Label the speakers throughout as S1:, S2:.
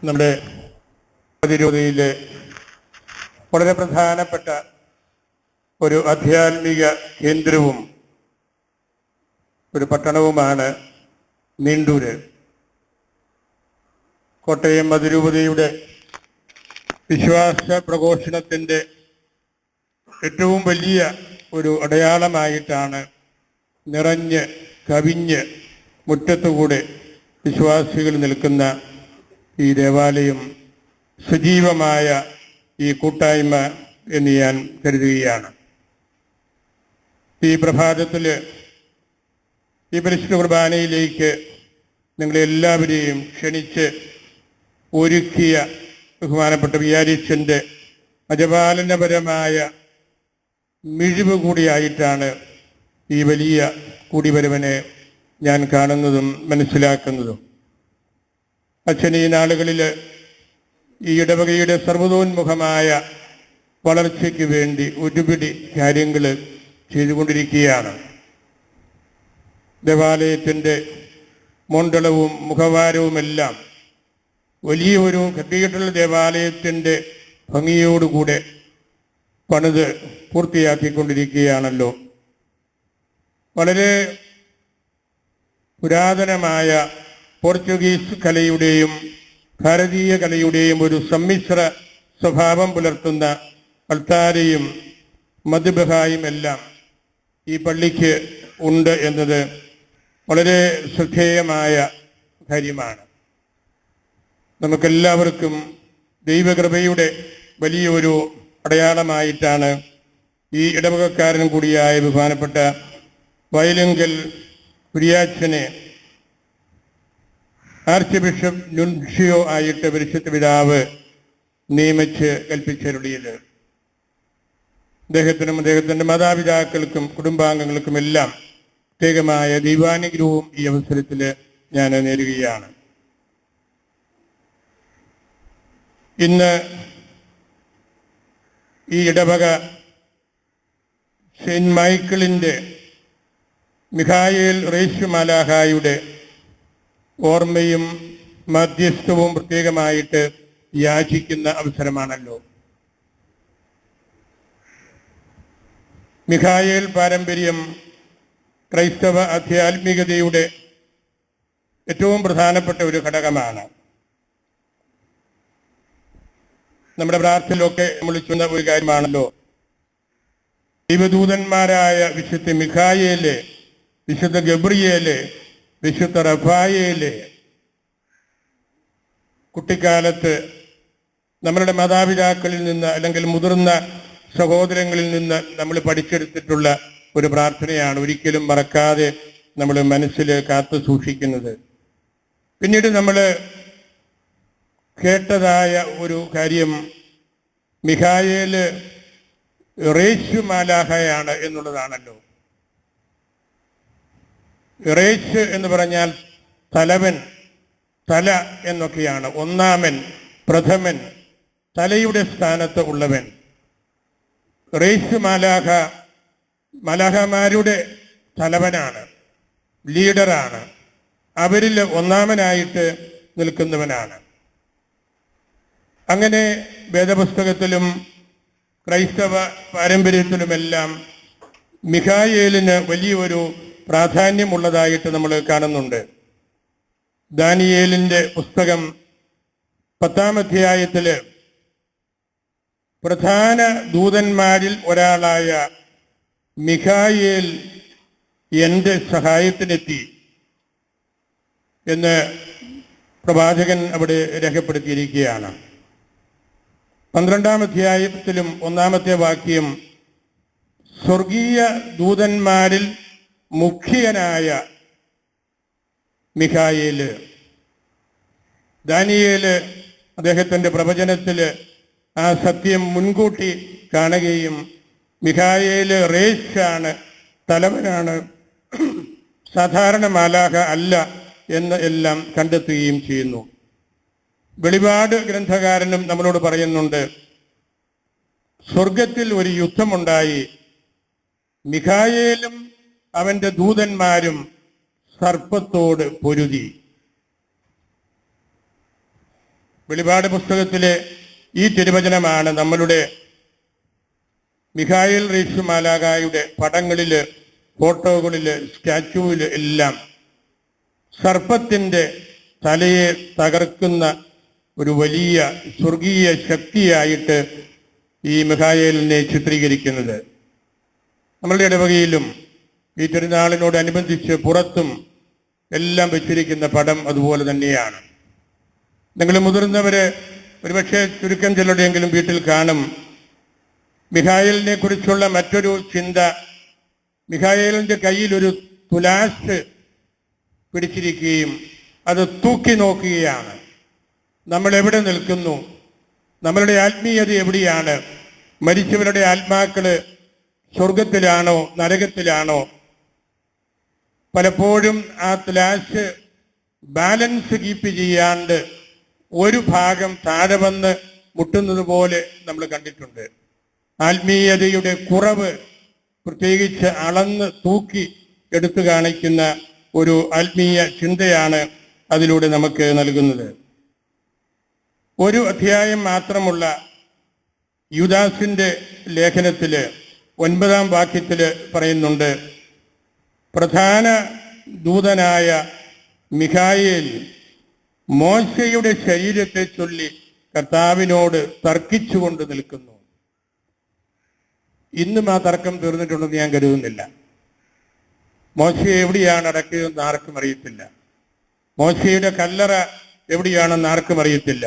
S1: നമ്മുടെ പ്രതിരോധയിലെ വളരെ പ്രധാനപ്പെട്ട ഒരു ആധ്യാത്മിക കേന്ദ്രവും ഒരു പട്ടണവുമാണ് നീണ്ടൂര്. കോട്ടയം അതിരൂപതയുടെ വിശ്വാസ പ്രഘോഷണത്തിൻ്റെ ഏറ്റവും വലിയ ഒരു അടയാളമായിട്ടാണ് നിറഞ്ഞ് കവിഞ്ഞ് മുറ്റത്തുകൂടെ വിശ്വാസികൾ നിൽക്കുന്ന ഈ ദേവാലയം, സജീവമായ ഈ കൂട്ടായ്മ എന്ന് ഞാൻ കരുതുകയാണ്. ഈ പ്രഭാതത്തിൽ ഈ പരിശുദ്ധ കുർബാനയിലേക്ക് നിങ്ങളെല്ലാവരെയും ക്ഷണിച്ച് ഒരുക്കിയ ബഹുമാനപ്പെട്ട വികാരിയച്ഛൻ്റെ അജപാലനപരമായ മിഴിവ് കൂടിയായിട്ടാണ് ഈ വലിയ കൂടിവരവനെ ഞാൻ കാണുന്നതും മനസ്സിലാക്കുന്നതും. അച്ഛൻ ഈ നാളുകളിൽ ഈ ഇടവകയുടെ സർവ്വതോന്മുഖമായ വളർച്ചയ്ക്ക് വേണ്ടി ഒരുപിടി കാര്യങ്ങൾ ചെയ്തുകൊണ്ടിരിക്കുകയാണ്. ദേവാലയത്തിൻ്റെ മണ്ഡലവും മുഖവാരവുമെല്ലാം വലിയ ഒരു കത്തീഡ്രൽ ദേവാലയത്തിൻ്റെ ഭംഗിയോടുകൂടെ പണിത് പൂർത്തിയാക്കിക്കൊണ്ടിരിക്കുകയാണല്ലോ. വളരെ പുരാതനമായ പോർച്ചുഗീസ് കലയുടെയും ഭാരതീയ കലയുടെയും ഒരു സമ്മിശ്ര സ്വഭാവം പുലർത്തുന്ന അൾത്താരയും മദ്ബഹായും എല്ലാം ഈ പള്ളിക്ക് ഉണ്ട് എന്നത് വളരെ ശ്രദ്ധേയമായ കാര്യമാണ്. നമുക്കെല്ലാവർക്കും ദൈവകൃപയുടെ വലിയൊരു അടയാളമായിട്ടാണ് ഈ ഇടവകക്കാരൻ കൂടിയായ ബഹുമാനപ്പെട്ട വയലിങ്കൽ കുര്യാച്ചനെ ആർച്ച് ബിഷപ്പ് നുൻഷിയോ ആയിട്ട് പരിശുദ്ധ പിതാവ് നിയമിച്ച് കൽപ്പിച്ചരുളിയത്. അദ്ദേഹത്തിനും അദ്ദേഹത്തിൻ്റെ മാതാപിതാക്കൾക്കും കുടുംബാംഗങ്ങൾക്കുമെല്ലാം പ്രത്യേകമായ ദൈവാനുഗ്രഹവും ഈ അവസരത്തിൽ ഞാൻ നേരുകയാണ്. ഇന്ന് ഈ ഇടവക സെയിൻറ്റ് മൈക്കിളിൻ്റെ മിഖായേൽ റേശു മാലാഖായുടെ ഓർമ്മയും മധ്യസ്ഥവും പ്രത്യേകമായിട്ട് യാചിക്കുന്ന അവസരമാണല്ലോ. മിഖായേൽ പാരമ്പര്യം ക്രൈസ്തവ ആധ്യാത്മികതയുടെ ഏറ്റവും പ്രധാനപ്പെട്ട ഒരു ഘടകമാണ്. നമ്മുടെ പ്രാർത്ഥനയിലൊക്കെ വിളിക്കുന്ന ഒരു കാര്യമാണല്ലോ. ദൈവദൂതന്മാരായ വിശുദ്ധ മിഖായേല്, വിശുദ്ധ ഗബ്രിയേല്, വിശുദ്ധ റഫായേല് കുട്ടിക്കാലത്ത് നമ്മളുടെ മാതാപിതാക്കളിൽ നിന്ന് അല്ലെങ്കിൽ മുതിർന്ന സഹോദരങ്ങളിൽ നിന്ന് നമ്മൾ പഠിച്ചെടുത്തിട്ടുള്ള ഒരു പ്രാർത്ഥനയാണ്, ഒരിക്കലും മറക്കാതെ നമ്മൾ മനസ്സിൽ കാത്തു സൂക്ഷിക്കുന്നത്. പിന്നീട് നമ്മൾ കേട്ടതായ ഒരു കാര്യം മിഖായേല് റേശു മാലാഖയാണ് എന്നുള്ളതാണല്ലോ. റേശ് എന്ന് പറഞ്ഞാൽ തലവൻ, തല എന്നൊക്കെയാണ്. ഒന്നാമൻ, പ്രഥമൻ, തലയുടെ സ്ഥാനത്ത് ഉള്ളവൻ. റേശു മാലാഖ മാലാഖമാരുടെ തലവനാണ്, ലീഡറാണ്, അവരിൽ ഒന്നാമനായിട്ട് നിൽക്കുന്നവനാണ്. അങ്ങനെ വേദപുസ്തകത്തിലും ക്രൈസ്തവ പാരമ്പര്യത്തിലുമെല്ലാം മിഖായേലിന് വലിയൊരു പ്രാധാന്യമുള്ളതായിട്ട് നമ്മൾ കാണുന്നുണ്ട്. ദാനിയേലിൻ്റെ പുസ്തകം 10-ാം അധ്യായത്തിൽ പ്രധാന ദൂതന്മാരിൽ ഒരാളായ മിഖായേൽ എൻ്റെ സഹായത്തിനെത്തി എന്ന് പ്രവാചകൻ അവിടെ രേഖപ്പെടുത്തിയിരിക്കുകയാണ്. 12-ാം അധ്യായത്തിലും 1-ാമത്തെ വാക്യം സ്വർഗീയ ദൂതന്മാരിൽ മുഖ്യനായ മിഖായേല്. ദാനിയേല് അദ്ദേഹത്തിൻ്റെ പ്രവചനത്തിൽ ആ സത്യം മുൻകൂട്ടി കാണുകയും മിഖായേല് റേശാണ്, തലവനാണ്, സാധാരണ മാലാഖ അല്ല എന്ന് എല്ലാം കണ്ടെത്തുകയും ചെയ്യുന്നു. വെളിപാട് ഗ്രന്ഥകാരനും നമ്മളോട് പറയുന്നുണ്ട്, സ്വർഗത്തിൽ ഒരു യുദ്ധമുണ്ടായി, മിഖായേലും അവൻ്റെ ദൂതന്മാരും സർപ്പത്തോട് പൊരുതി. വെളിപാട് പുസ്തകത്തിലെ ഈ തിരുവചനമാണ് നമ്മളുടെ മിഖായേൽ റീശു മാലാഖയുടെ പടങ്ങളില്, ഫോട്ടോകളില്, സ്റ്റാച്യൂവില് എല്ലാം സർപ്പത്തിന്റെ തലയെ തകർക്കുന്ന ഒരു വലിയ സ്വർഗീയ ശക്തിയായിട്ട് ഈ മിഖായേലിനെ ചിത്രീകരിക്കുന്നത്. നമ്മളുടെ ഇടവകയിലും ഈ തിരുനാളിനോടനുബന്ധിച്ച് പുറത്തും എല്ലാം വെച്ചിരിക്കുന്ന പടം അതുപോലെ തന്നെയാണ്. നിങ്ങൾ മുതിർന്നവര് ഒരുപക്ഷെ ചുരുക്കം ചിലരുടെയെങ്കിലും വീട്ടിൽ കാണും. മിഖായേലിനെ കുറിച്ചുള്ള മറ്റൊരു ചിന്ത, മിഖായേലിന്റെ കയ്യിൽ ഒരു തുലാസ് പിടിച്ചിരിക്കുകയും അത് തൂക്കി നോക്കുകയാണ്. നമ്മൾ എവിടെ നിൽക്കുന്നു? നമ്മളുടെ ആത്മീയത എവിടെയാണ്? മരിച്ചവരുടെ ആത്മാക്കള് സ്വർഗത്തിലാണോ നരകത്തിലാണോ? പലപ്പോഴും ആ തുലാസ് ബാലൻസ് കീപ്പ് ചെയ്യാണ്ട് ഒരു ഭാഗം താഴെ വന്ന് മുട്ടുന്നത് പോലെ നമ്മൾ കണ്ടിട്ടുണ്ട്. ആത്മീയതയുടെ കുറവ് പ്രത്യേകിച്ച് അളന്ന് തൂക്കി എടുത്തു കാണിക്കുന്ന ഒരു ആത്മീയ ചിന്തയാണ് അതിലൂടെ നമുക്ക് നൽകുന്നത്. ഒരു അധ്യായം മാത്രമുള്ള യൂദാസിന്റെ ലേഖനത്തില് 9-ാം വാക്യത്തില് പറയുന്നുണ്ട്, പ്രധാന ദൂതനായ മിഖായേൽ മോശയുടെ ശരീരത്തെ ചൊല്ലി കർത്താവിനോട് തർക്കിച്ചുകൊണ്ട് നിൽക്കുന്നു. ഇന്നും ആ തർക്കം തീർന്നിട്ടുണ്ടെന്ന് ഞാൻ കരുതുന്നില്ല. മോശയെ എവിടെയാണ് അടക്കിയതെന്ന് ആർക്കും അറിയത്തില്ല. മോശയുടെ കല്ലറ എവിടെയാണെന്ന് ആർക്കും അറിയത്തില്ല.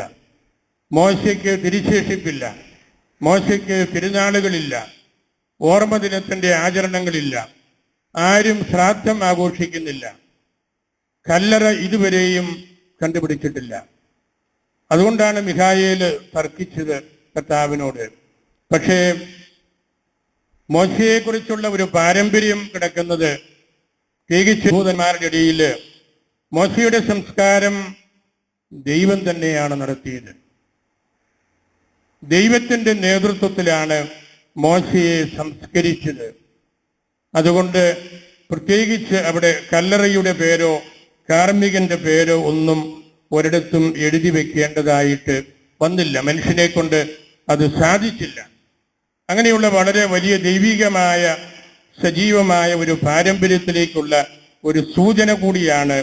S1: മോശയ്ക്ക് തിരിശേഷിപ്പില്ല. മോശയ്ക്ക് തിരുനാളുകളില്ല. ഓർമ്മ ദിനത്തിന്റെ ആചരണങ്ങളില്ല. ആരും ശ്രാദ്ധം ആഘോഷിക്കുന്നില്ല. കല്ലറ ഇതുവരെയും കണ്ടുപിടിച്ചിട്ടില്ല. അതുകൊണ്ടാണ് മിഖായേൽ തർക്കിച്ചത് കർത്താവിനോട്. പക്ഷേ മോശയെക്കുറിച്ചുള്ള ഒരു പാരമ്പര്യം കിടക്കുന്നത് പ്രത്യേകിച്ച് യഹൂദന്മാരുടെ ഇടയിൽ മോശയുടെ സംസ്കാരം ദൈവം തന്നെയാണ് നടത്തിയത്. ദൈവത്തിന്റെ നേതൃത്വത്തിലാണ് മോശയെ സംസ്കരിച്ചത്. അതുകൊണ്ട് പ്രത്യേകിച്ച് അവിടെ കല്ലറയുടെ പേരോ കാർമ്മികന്റെ പേരോ ഒന്നും ഒരിടത്തും എഴുതി വെക്കേണ്ടതായിട്ട് വന്നില്ല. മനുഷ്യനെ കൊണ്ട് അത് സാധിച്ചില്ല. അങ്ങനെയുള്ള വളരെ വലിയ ദൈവികമായ സജീവമായ ഒരു പാരമ്പര്യത്തിലേക്കുള്ള ഒരു സൂചന കൂടിയാണ്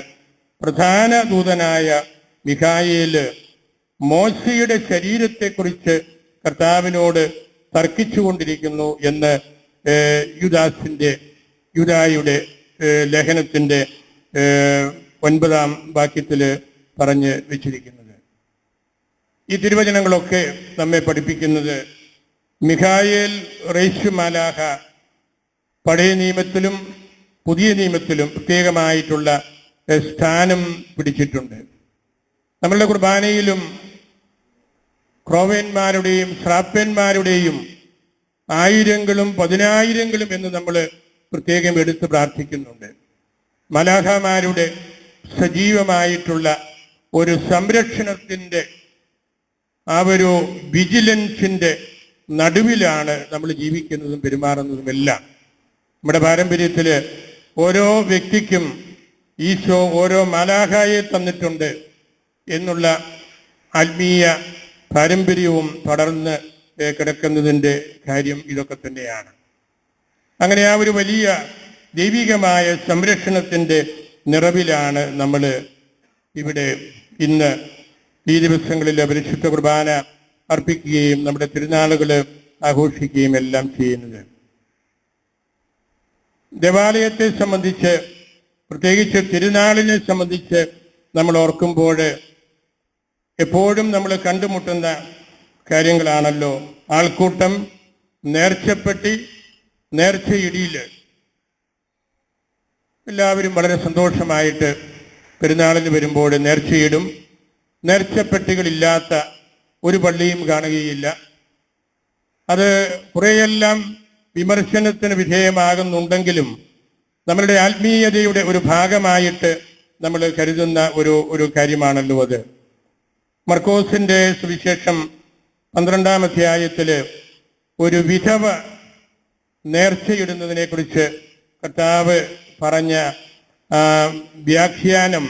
S1: പ്രധാന ദൂതനായ മിഖായേല് മോശയുടെ ശരീരത്തെക്കുറിച്ച് കർത്താവിനോട് തർക്കിച്ചുകൊണ്ടിരിക്കുന്നു എന്ന് യൂദായുടെ ലേഖനത്തിന്റെ 9-ാം വാക്യത്തില് പറഞ്ഞ് വെച്ചിരിക്കുന്നത്. ഈ തിരുവചനങ്ങളൊക്കെ നമ്മെ പഠിപ്പിക്കുന്നത് മിഖായേൽ റീശു മാലാഖ പഴയ നിയമത്തിലും പുതിയ നിയമത്തിലും പ്രത്യേകമായിട്ടുള്ള സ്ഥാനം പിടിച്ചിട്ടുണ്ട്. നമ്മളുടെ കുർബാനയിലും ക്രോവേന്മാരുടെയും ശ്രാപ്പന്മാരുടെയും ആയിരങ്ങളും പതിനായിരങ്ങളും എന്ന് നമ്മൾ പ്രത്യേകം എടുത്ത് പ്രാർത്ഥിക്കുന്നുണ്ട്. മലാഖമാരുടെ സജീവമായിട്ടുള്ള ഒരു സംരക്ഷണത്തിന്റെ ആ ഒരു വിജിലൻസിന്റെ നടുവിലാണ് നമ്മൾ ജീവിക്കുന്നതും പെരുമാറുന്നതും എല്ലാം. നമ്മുടെ പാരമ്പര്യത്തില് ഓരോ വ്യക്തിക്കും ഈശോ ഓരോ മലാഖയെ തന്നിട്ടുണ്ട് എന്നുള്ള ആത്മീയ പാരമ്പര്യവും തുടർന്ന് കിടക്കുന്നതിൻ്റെ കാര്യം ഇതൊക്കെ തന്നെയാണ്. അങ്ങനെ ആ ഒരു വലിയ ദൈവികമായ സംരക്ഷണത്തിൻ്റെ നിറവിലാണ് നമ്മൾ ഇവിടെ ഇന്ന് ഈ ദിവസങ്ങളിൽ പരിശുദ്ധ കുർബാന അർപ്പിക്കുകയും നമ്മുടെ തിരുനാളുകൾ ആഘോഷിക്കുകയും എല്ലാം ചെയ്യുന്നത്. ദേവാലയത്തെ സംബന്ധിച്ച് പ്രത്യേകിച്ച് തിരുനാളിനെ സംബന്ധിച്ച് നമ്മൾ ഓർക്കുമ്പോൾ എപ്പോഴും നമ്മൾ കണ്ടുമുട്ടുന്ന കാര്യങ്ങളാണല്ലോ ആൾക്കൂട്ടം, നേർച്ചപ്പെട്ടി, നേർച്ചയിടിയില്. എല്ലാവരും വളരെ സന്തോഷമായിട്ട് പെരുന്നാളിന് വരുമ്പോൾ നേർച്ചയിടും. നേർച്ചപ്പെട്ടികളില്ലാത്ത ഒരു പള്ളിയും കാണുകയില്ല. അത് കുറേയെല്ലാം വിമർശനത്തിന് വിധേയമാകുന്നുണ്ടെങ്കിലും നമ്മളുടെ ആത്മീയതയുടെ ഒരു ഭാഗമായിട്ട് നമ്മൾ കരുതുന്ന ഒരു കാര്യമാണല്ലോ അത്. മർക്കോസിന്റെ സുവിശേഷം 12-ാം അധ്യായത്തില് ഒരു വിധവ നേർച്ചയിടുന്നതിനെ കുറിച്ച് കർത്താവ് പറഞ്ഞ വ്യാഖ്യാനം,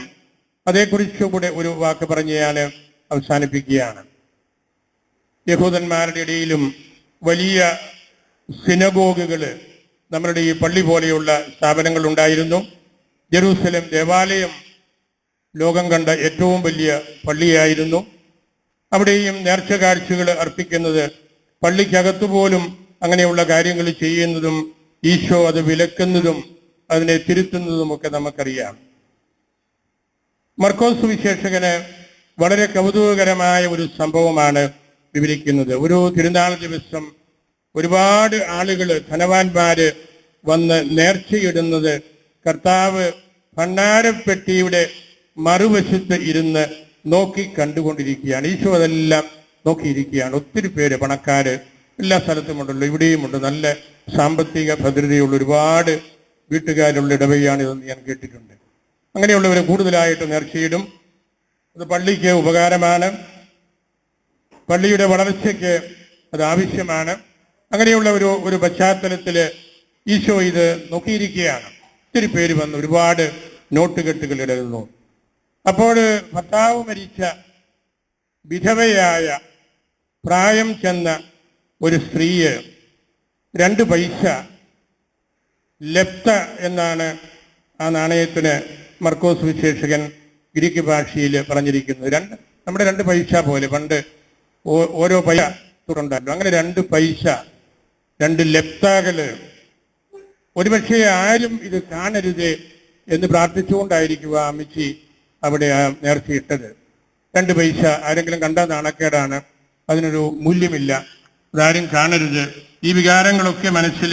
S1: അതേക്കുറിച്ച് കൂടെ ഒരു വാക്ക് പറഞ്ഞാണ് അവസാനിപ്പിക്കുകയാണ്. യഹൂദന്മാരുടെ ഇടയിലും വലിയ സിനഗോഗുകൾ, നമ്മളുടെ ഈ പള്ളി പോലെയുള്ള സ്ഥാപനങ്ങൾ ഉണ്ടായിരുന്നു. ജെറൂസലേം ദേവാലയം ലോകം കണ്ട ഏറ്റവും വലിയ പള്ളിയായിരുന്നു. അവിടെയും നേർച്ച കാഴ്ചകൾ അർപ്പിക്കുന്നത്, പള്ളിക്കകത്തു പോലും അങ്ങനെയുള്ള കാര്യങ്ങൾ ചെയ്യുന്നതും ഈശോ അത് വിലക്കുന്നതും അതിനെ തിരുത്തുന്നതുമൊക്കെ നമുക്കറിയാം. മർക്കോസ് സുവിശേഷകന് വളരെ കൗതുകകരമായ ഒരു സംഭവമാണ് വിവരിക്കുന്നത്. ഒരു തിരുനാൾ ദിവസം ഒരുപാട് ആളുകൾ, ധനവാന്മാര് വന്ന് നേർച്ചയിടുന്നത് കർത്താവ് ഭണ്ഡാരപ്പെട്ടിയുടെ മറുവശത്ത് ഇരുന്ന് നോക്കി കണ്ടുകൊണ്ടിരിക്കുകയാണ്. ഈശോ അതെല്ലാം നോക്കിയിരിക്കുകയാണ്. ഒത്തിരി പേര്, പണക്കാര് എല്ലാ സ്ഥലത്തുമുണ്ടല്ലോ, ഇവിടെയുമുണ്ട്. നല്ല സാമ്പത്തിക ഭദ്രതയുള്ള ഒരുപാട് വീട്ടുകാരുള്ള ഇടവകയാണ് ഇതെന്ന് ഞാൻ കേട്ടിട്ടുണ്ട്. അങ്ങനെയുള്ളവർ കൂടുതലായിട്ട് നേർച്ചയിടും. അത് പള്ളിക്ക് ഉപകാരമാണ്, പള്ളിയുടെ വളർച്ചയ്ക്ക് അത് ആവശ്യമാണ്. അങ്ങനെയുള്ള ഒരു പശ്ചാത്തലത്തിൽ ഈശോ ഇത് നോക്കിയിരിക്കുകയാണ്. ഒത്തിരി പേര് വന്ന് ഒരുപാട് നോട്ടുകെട്ടുകൾ ഇടുന്നു. അപ്പോൾ ഭർത്താവ് മരിച്ച വിധവയായ പ്രായം ചെന്ന ഒരു സ്ത്രീയെ 2 പൈസ, ലെപ്ത എന്നാണ് ആ നാണയത്തിന് മർക്കോസ് വിശേഷകൻ ഗ്രീക്ക് ഭാഷയിൽ പറഞ്ഞിരിക്കുന്നത്. നമ്മുടെ 2 പൈസ പോലെ പണ്ട് ഓരോ പൈസ തുടണ്ടായിരുന്നു. അങ്ങനെ 2 പൈസ, 2 ലെപ്താകള്. ഒരുപക്ഷെ ആരും ഇത് കാണരുത് എന്ന് പ്രാർത്ഥിച്ചുകൊണ്ടായിരിക്കുക അമ്മച്ചി അവിടെ നേർച്ചയിട്ടത്. 2 പൈസ ആരെങ്കിലും കണ്ടാൽ നാണക്കേടാണ്, അതിനൊരു മൂല്യമില്ല, അതാരും കാണരുത്. ഈ വികാരങ്ങളൊക്കെ മനസ്സിൽ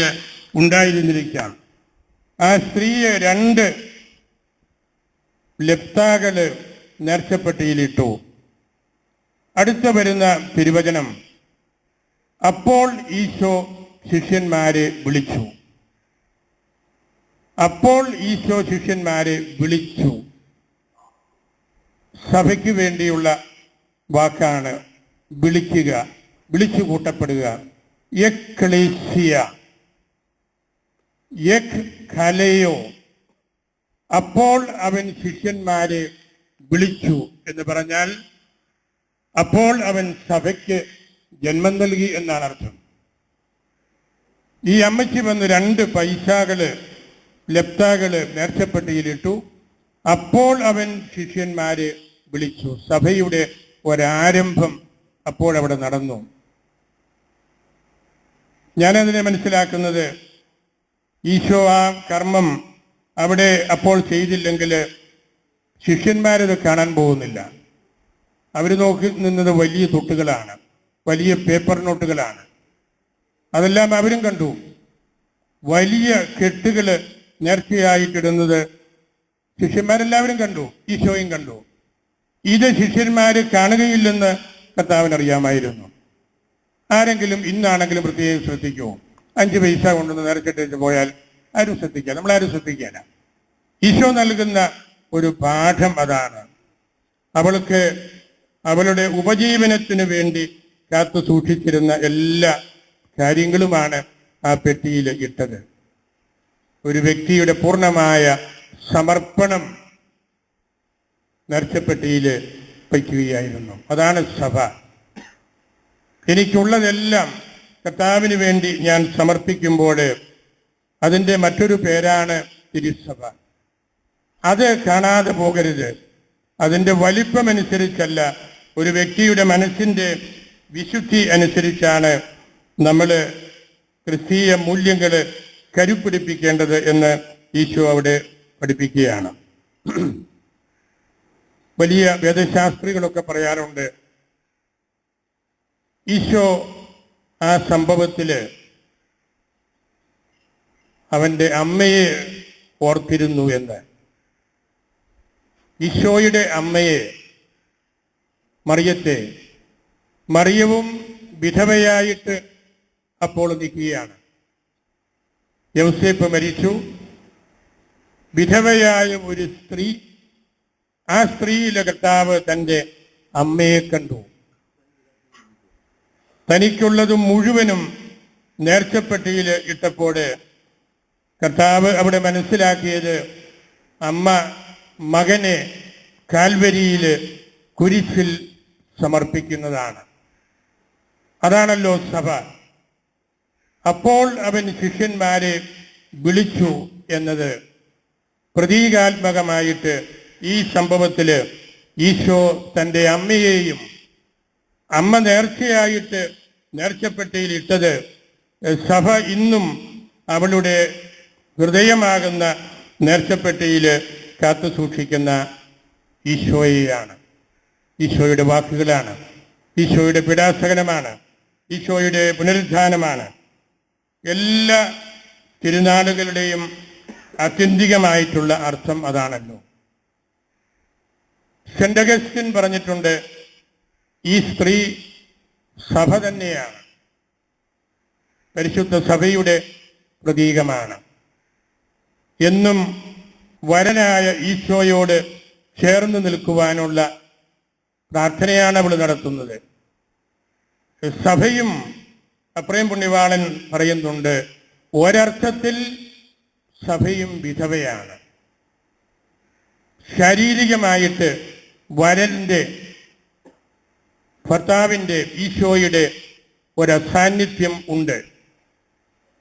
S1: ഉണ്ടായിരുന്നിരിക്കാം. ആ സ്ത്രീയെ 2 ലെപ്താകള് നേർച്ചപ്പെട്ടിയിലിട്ടു. അടുത്ത വരുന്ന തിരുവചനം, അപ്പോൾ ഈശോ ശിഷ്യന്മാരെ വിളിച്ചു. അപ്പോൾ ഈശോ ശിഷ്യന്മാരെ വിളിച്ചു. സഭയ്ക്ക് വേണ്ടിയുള്ള വാക്കാണ് വിളിക്കുക, വിളിച്ചു കൂട്ടപ്പെടുക. എക്ലേസിയ, എക്ലേയോ. അപ്പോൾ അവൻ ശിഷ്യന്മാരെ വിളിച്ചു എന്ന് പറഞ്ഞാൽ അപ്പോൾ അവൻ സഭയ്ക്ക് ജന്മം നൽകി എന്നാണ് അർത്ഥം. ഈ അമ്മച്ചി വന്ന് 2 പൈസകള്, ലെപ്താകള് നേർച്ചപ്പെട്ടിയിലിട്ടു. അപ്പോൾ അവൻ ശിഷ്യന്മാരെ വിളിച്ചു. സഭയുടെ ഒരാരംഭം അപ്പോഴവിടെ നടന്നു. ഞാനതിനെ മനസ്സിലാക്കുന്നത്, ഈശോ ആ കർമ്മം അവിടെ അപ്പോൾ ചെയ്തില്ലെങ്കിൽ ശിഷ്യന്മാരത് കാണാൻ പോകുന്നില്ല. അവർ നോക്കി നിന്നത് വലിയ തൊട്ടുകളാണ്, വലിയ പേപ്പർ നോട്ടുകളാണ്. അതെല്ലാം അവരും കണ്ടു. വലിയ കെട്ടുകൾ നേർച്ചയായിട്ടിടുന്നത് ശിഷ്യന്മാരെല്ലാവരും കണ്ടു, ഈശോയും കണ്ടു. ഇത് ശിഷ്യന്മാര് കാണുകയില്ലെന്ന് കർത്താവിനറിയാമായിരുന്നു. ആരെങ്കിലും ഇന്നാണെങ്കിലും പ്രത്യേകം ശ്രദ്ധിക്കുമോ? 5 പൈസ കൊണ്ടൊന്ന് നേർച്ചിട്ട് പോയാൽ ആരും ശ്രദ്ധിക്കുക, നമ്മളാരും ശ്രദ്ധിക്കാന. ഈശോ നൽകുന്ന ഒരു പാഠം അതാണ്. അവൾക്ക് അവളുടെ ഉപജീവനത്തിന് വേണ്ടി കാത്തു സൂക്ഷിച്ചിരുന്ന എല്ലാ കാര്യങ്ങളുമാണ് ആ പെട്ടിയിൽ ഇട്ടത്. ഒരു വ്യക്തിയുടെ പൂർണ്ണമായ സമർപ്പണം നേർച്ചപ്പെട്ടിയിൽ വയ്ക്കുകയായിരുന്നു. അതാണ് സഭ. എനിക്കുള്ളതെല്ലാം കർത്താവിന് വേണ്ടി ഞാൻ സമർപ്പിക്കുമ്പോൾ അതിൻ്റെ മറ്റൊരു പേരാണ് തിരുസഭ. അത് കാണാതെ പോകരുത്. അതിൻ്റെ വലിപ്പമനുസരിച്ചല്ല, ഒരു വ്യക്തിയുടെ മനസ്സിൻ്റെ വിശുദ്ധി അനുസരിച്ചാണ് നമ്മൾ ക്രിസ്തീയ മൂല്യങ്ങൾ കരുപ്പിടിപ്പിക്കേണ്ടത് എന്ന് ഈശോ അവിടെ പഠിപ്പിക്കുകയാണ്. വലിയ വേദശാസ്ത്രികളൊക്കെ പറയാറുണ്ട്, ഈശോ ആ സംഭവത്തിൽ അവൻ്റെ അമ്മയെ ഓർത്തിരുന്നു എന്ന്. ഈശോയുടെ അമ്മയെ, മറിയത്തെ, മറിയവും വിധവയായിട്ട് അപ്പോൾ നിൽക്കുകയാണ്. യൗസേപ്പ് മരിച്ചു. വിധവയായ ഒരു സ്ത്രീ, ആ സ്ത്രീയിലെ കർത്താവ് തൻ്റെ അമ്മയെ കണ്ടു. തനിക്കുള്ളത് മുഴുവനും നേർച്ചപ്പെട്ടിയിൽ ഇട്ടപ്പോൾ കർത്താവ് അവിടെ മനസ്സിലാക്കിയത്, അമ്മ മകനെ കാൽവരിയിൽ കുരിശിൽ സമർപ്പിക്കുന്നതാണ്. അതാണല്ലോ സഭ. അപ്പോൾ അവൻ ശിഷ്യന്മാരെ വിളിച്ചു എന്നത് പ്രതീകാത്മകമായിട്ട് ഈ സംഭവത്തിൽ ഈശോ തൻ്റെ അമ്മയെയും അമ്മ നേർച്ചയായിട്ട് നേർച്ചപ്പെട്ടിയിൽ ഇട്ടത് സഭ ഇന്നും അവളുടെ ഹൃദയമാകുന്ന നേർച്ചപ്പെട്ടിയിൽ കാത്തു സൂക്ഷിക്കുന്ന ഈശോയെയാണ്. ഈശോയുടെ വാക്കുകളാണ്, ഈശോയുടെ പീഡാസഹനമാണ്, ഈശോയുടെ പുനരുദ്ധാനമാണ്. എല്ലാ തിരുനാളുകളുടെയും ആത്യന്തികമായിട്ടുള്ള അർത്ഥം അതാണല്ലോ. സെന്റ് അഗസ്റ്റിൻ പറഞ്ഞിട്ടുണ്ട്, ഈ സ്ത്രീ സഭ തന്നെയാണ്, പരിശുദ്ധ സഭയുടെ പ്രതീകമാണ്. എന്നും വരനായ ഈശോയോട് ചേർന്ന് നിൽക്കുവാനുള്ള പ്രാർത്ഥനയാണ് അവൾ നടത്തുന്നത്. സഭയും അപ്രയം പുണ്യവാളൻ പറയുന്നുണ്ട്, ഒരർത്ഥത്തിൽ സഭയും വിധവയാണ്. ശാരീരികമായിട്ട് വരന്റെ ഭർത്താവിൻ്റെ ഈശോയുടെ ഒരസാന്നിധ്യം ഉണ്ട്.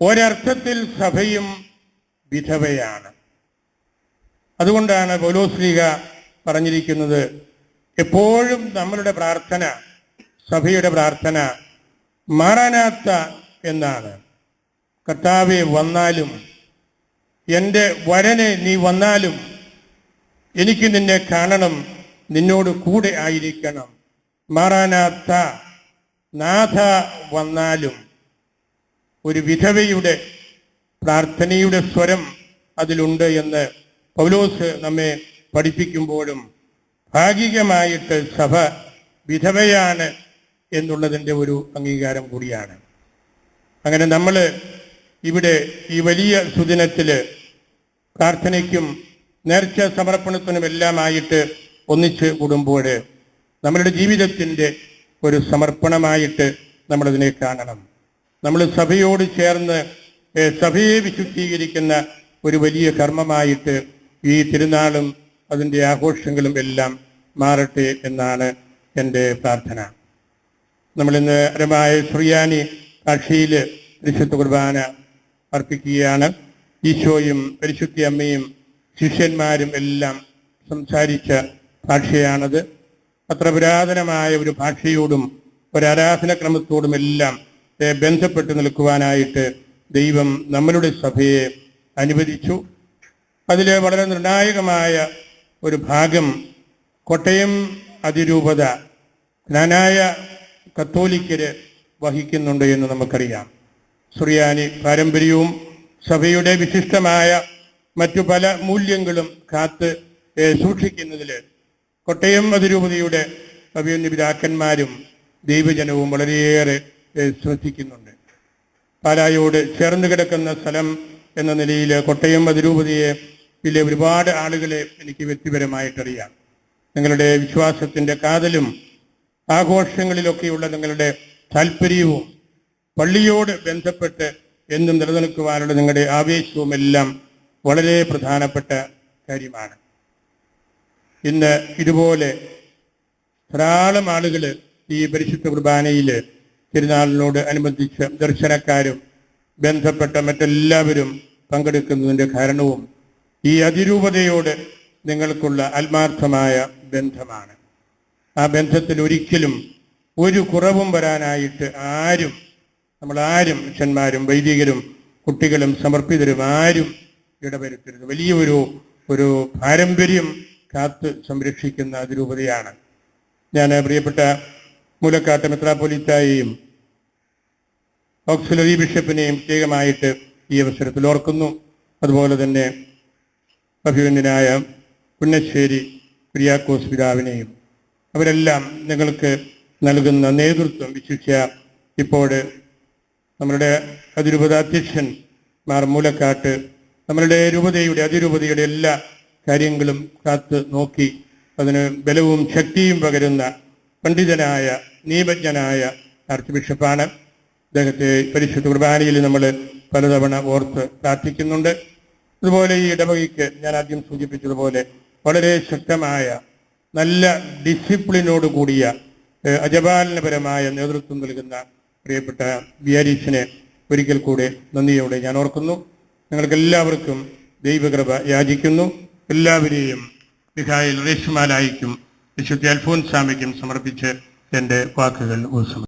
S1: ഒരർത്ഥത്തിൽ സഭയും വിധവയാണ്. അതുകൊണ്ടാണ് പൗലോസ്ലീഹ പറഞ്ഞിരിക്കുന്നത്, എപ്പോഴും നമ്മളുടെ പ്രാർത്ഥന, സഭയുടെ പ്രാർത്ഥന മാറാനാത്ത എന്നാണ്. കർത്താവെ വന്നാലും, എൻ്റെ വരനെ നീ വന്നാലും എനിക്ക് നിന്നെ കാണണം, നിന്നോട് കൂടെ ആയിരിക്കണം. മാറാനാത്ത നാഥ വന്നാലും. ഒരു വിധവയുടെ പ്രാർത്ഥനയുടെ സ്വരം അതിലുണ്ട് എന്ന് പൗലോസ് നമ്മെ പഠിപ്പിക്കുമ്പോഴും ഭാഗികമായിട്ട് സഭ വിധവയാണ് എന്നുള്ളതിൻ്റെ ഒരു അംഗീകാരം കൂടിയാണ്. അങ്ങനെ നമ്മൾ ഇവിടെ ഈ വലിയ സുദിനത്തിൽ പ്രാർത്ഥനയ്ക്കും നേർച്ച സമർപ്പണത്തിനുമെല്ലാമായിട്ട് ഒന്നിച്ച് കൂടുമ്പോൾ നമ്മളുടെ ജീവിതത്തിൻ്റെ ഒരു സമർപ്പണമായിട്ട് നമ്മളതിനെ കാണണം. നമ്മൾ സഭയോട് ചേർന്ന് സഭയെ വിശുദ്ധീകരിക്കുന്ന ഒരു വലിയ കർമ്മമായിട്ട് ഈ തിരുനാളും അതിൻ്റെ ആഘോഷങ്ങളും എല്ലാം മാറട്ടെ എന്നാണ് എൻ്റെ പ്രാർത്ഥന. നമ്മളിന്ന് അരമായ സുറിയാനി ഭാഷയിൽ പരിശുദ്ധ കുർബാന അർപ്പിക്കുകയാണ്. ഈശോയും പരിശുദ്ധ അമ്മയും ശിഷ്യന്മാരും എല്ലാം സംസാരിച്ച ഭാഷയാണത്. അത്ര പുരാതനമായ ഒരു ഭാഷയോടും ഒരാരാധനക്രമത്തോടും എല്ലാം ബന്ധപ്പെട്ട് നിൽക്കുവാനായിട്ട് ദൈവം നമ്മളുടെ സഭയെ അനുവദിച്ചു. അതിൽ വളരെ നിർണായകമായ ഒരു ഭാഗം കോട്ടയം അതിരൂപത ജ്ഞാനായ കത്തോലിക്കര് വഹിക്കുന്നുണ്ട് എന്ന് നമുക്കറിയാം. സുറിയാനി പാരമ്പര്യവും സഭയുടെ വിശിഷ്ടമായ മറ്റു പല മൂല്യങ്ങളും കാത്ത് സൂക്ഷിക്കുന്നതിൽ കോട്ടയം അതിരൂപതയുടെ അഭിമന്യ പിതാക്കന്മാരും ദൈവജനവും വളരെയേറെ ശ്രദ്ധിക്കുന്നുണ്ട്. പാലായോട് ചേർന്ന് കിടക്കുന്ന സ്ഥലം എന്ന നിലയിൽ കോട്ടയം അതിരൂപതയെ ഇതിലെ ഒരുപാട് ആളുകളെ എനിക്ക് വ്യക്തിപരമായിട്ടറിയാം. നിങ്ങളുടെ വിശ്വാസത്തിൻ്റെ കാതലും ആഘോഷങ്ങളിലൊക്കെയുള്ള നിങ്ങളുടെ താല്പര്യവും പള്ളിയോട് ബന്ധപ്പെട്ട് എന്നും നിലനിൽക്കുവാനുള്ള നിങ്ങളുടെ ആവേശവും എല്ലാം വളരെ പ്രധാനപ്പെട്ട കാര്യമാണ്. ഇന്ന് ഇതുപോലെ ധാരാളം ആളുകൾ ഈ പരിശുദ്ധ കുർബാനയിൽ തിരുനാളിനോട് അനുബന്ധിച്ച് ദർശനക്കാരും ബന്ധപ്പെട്ട മറ്റെല്ലാവരും പങ്കെടുക്കുന്നതിൻ്റെ കാരണവും ഈ അതിരൂപതയോട് നിങ്ങൾക്കുള്ള ആത്മാർത്ഥമായ ബന്ധമാണ്. ആ ബന്ധത്തിൽ ഒരിക്കലും ഒരു കുറവും വരാനായിട്ട് നമ്മളാരും അച്ഛന്മാരും വൈദികരും കുട്ടികളും സമർപ്പിതരും ആരും ഇടവരുത്തരുത്. വലിയൊരു പാരമ്പര്യം കാത്ത് സംരക്ഷിക്കുന്ന അതിരൂപതയാണ്. ഞാൻ പ്രിയപ്പെട്ട മൂലക്കാട്ട് മെത്രാപ്പൊലീത്തായെയും ഓക്സിലറി ബിഷപ്പിനെയും പ്രത്യേകമായിട്ട് ഈ അവസരത്തിൽ ഓർക്കുന്നു. അതുപോലെ തന്നെ അഭിമന്യനായ പുന്നശ്ശേരി കുര്യാക്കോസ് പിതാവിനെയും. അവരെല്ലാം നിങ്ങൾക്ക് നൽകുന്ന നേതൃത്വം, വിശിഷ്യ ഇപ്പോൾ നമ്മളുടെ അതിരൂപത അധ്യക്ഷൻ മാർ മൂലക്കാട്ട് നമ്മളുടെ അതിരൂപതയുടെ എല്ലാ കാര്യങ്ങളും കാത്ത് നോക്കി അതിന് ബലവും ശക്തിയും പകരുന്ന പണ്ഡിതനായ നിയമജ്ഞനായ ആർച്ച് ബിഷപ്പാണ്. അദ്ദേഹത്തെ പരിശുദ്ധ കുർബാനയിൽ നമ്മൾ പലതവണ ഓർത്ത് പ്രാർത്ഥിക്കുന്നുണ്ട്. അതുപോലെ ഈ ഇടവകയ്ക്ക് ഞാൻ ആദ്യം സൂചിപ്പിച്ചതുപോലെ വളരെ ശക്തമായ നല്ല ഡിസിപ്ലിനോട് കൂടിയ അജപാലനപരമായ നേതൃത്വം നൽകുന്ന പ്രിയപ്പെട്ട വിയാരീസിനെ ഒരിക്കൽ കൂടെ നന്ദിയോടെ ഞാൻ ഓർക്കുന്നു. നിങ്ങൾക്കെല്ലാവർക്കും ദൈവകൃപ യാചിക്കുന്നു. എല്ലാവരെയും മിഖായേൽ റേഷ്മാലായിക്കും വിശുദ്ധ അൽഫോൻസാമയ്ക്കും സമർപ്പിച്ച് എൻ്റെ വാക്കുകൾ ഉപസംഹരിക്കുന്നു.